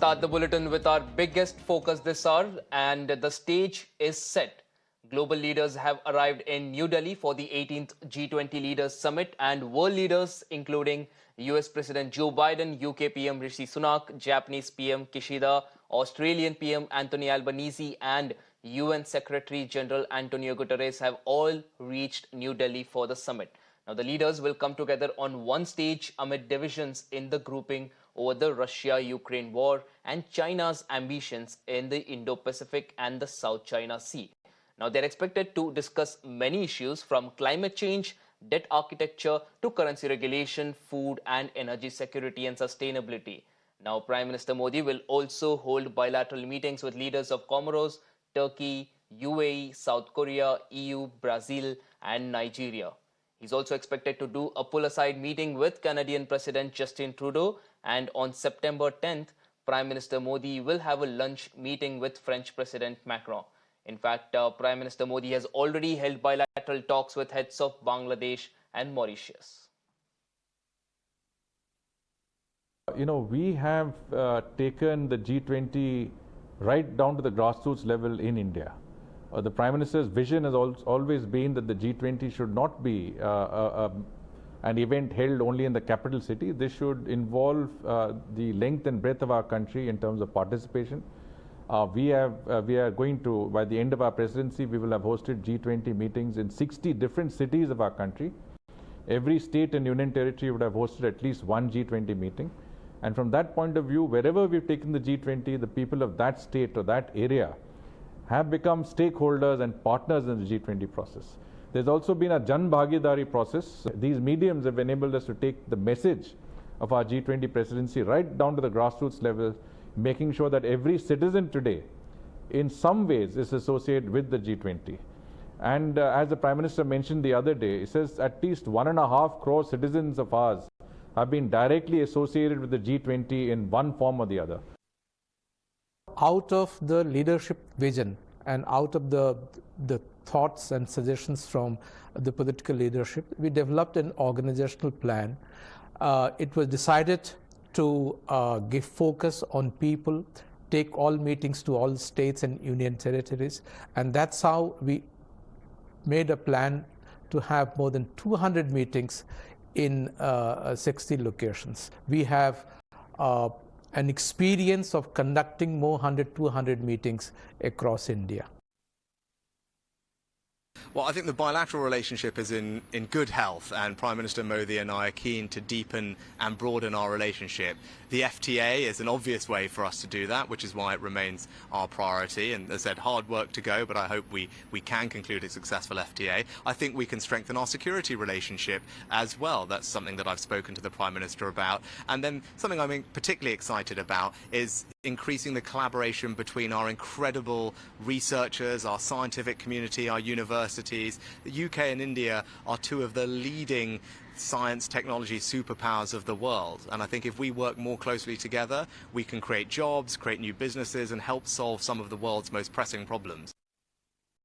start the bulletin with our biggest focus this hour, and the stage is set. Global leaders have arrived in New Delhi for the 18th G20 Leaders Summit, and world leaders including US President Joe Biden, UK PM Rishi Sunak, Japanese PM Kishida, Australian PM Anthony Albanese, and UN Secretary General Antonio Guterres have all reached New Delhi for the summit. Now, the leaders will come together on one stage amid divisions in the grouping over the Russia-Ukraine war and China's ambitions in the Indo-Pacific and the South China Sea. Now, they're expected to discuss many issues from climate change, debt architecture to currency regulation, food and energy security and sustainability. Now, Prime Minister Modi will also hold bilateral meetings with leaders of Comoros, Turkey, UAE, South Korea, EU, Brazil and Nigeria. He's also expected to do a pull-aside meeting with Canadian President Justin Trudeau, and on September 10th, Prime Minister Modi will have a lunch meeting with French President Macron. In fact, Prime Minister Modi has already held bilateral talks with heads of Bangladesh and Mauritius. You know, we have taken the G20 right down to the grassroots level in India. The Prime Minister's vision has always been that the G20 should not be an event held only in the capital city. This should involve the length and breadth of our country in terms of participation. We are going to, by the end of our presidency, we will have hosted G20 meetings in 60 different cities of our country. Every state and union territory would have hosted at least one G20 meeting. And from that point of view, wherever we've taken the G20, the people of that state or that area have become stakeholders and partners in the G20 process. There's also been a Jan Bhagidari process. These mediums have enabled us to take the message of our G20 presidency right down to the grassroots level, making sure that every citizen today, in some ways, is associated with the G20. And as the Prime Minister mentioned the other day, he says at least 1.5 crore citizens of ours have been directly associated with the G20 in one form or the other. Out of the leadership vision and out of the thoughts and suggestions from the political leadership, we developed an organizational plan. It was decided to give focus on people, take all meetings to all states and union territories, and that's how we made a plan to have more than 200 meetings in 60 locations. We have an experience of conducting more 100-200 meetings across India. Well, I think the bilateral relationship is in good health, and Prime Minister Modi and I are keen to deepen and broaden our relationship. The FTA is an obvious way for us to do that, which is why it remains our priority. And as I said, hard work to go, but I hope we can conclude a successful FTA. I think we can strengthen our security relationship as well. That's something that I've spoken to the Prime Minister about. And then something I'm particularly excited about is increasing the collaboration between our incredible researchers, our scientific community, our universities. The UK and India are two of the leading science technology superpowers of the world, and I think if we work more closely together, we can create jobs, create new businesses and help solve some of the world's most pressing problems.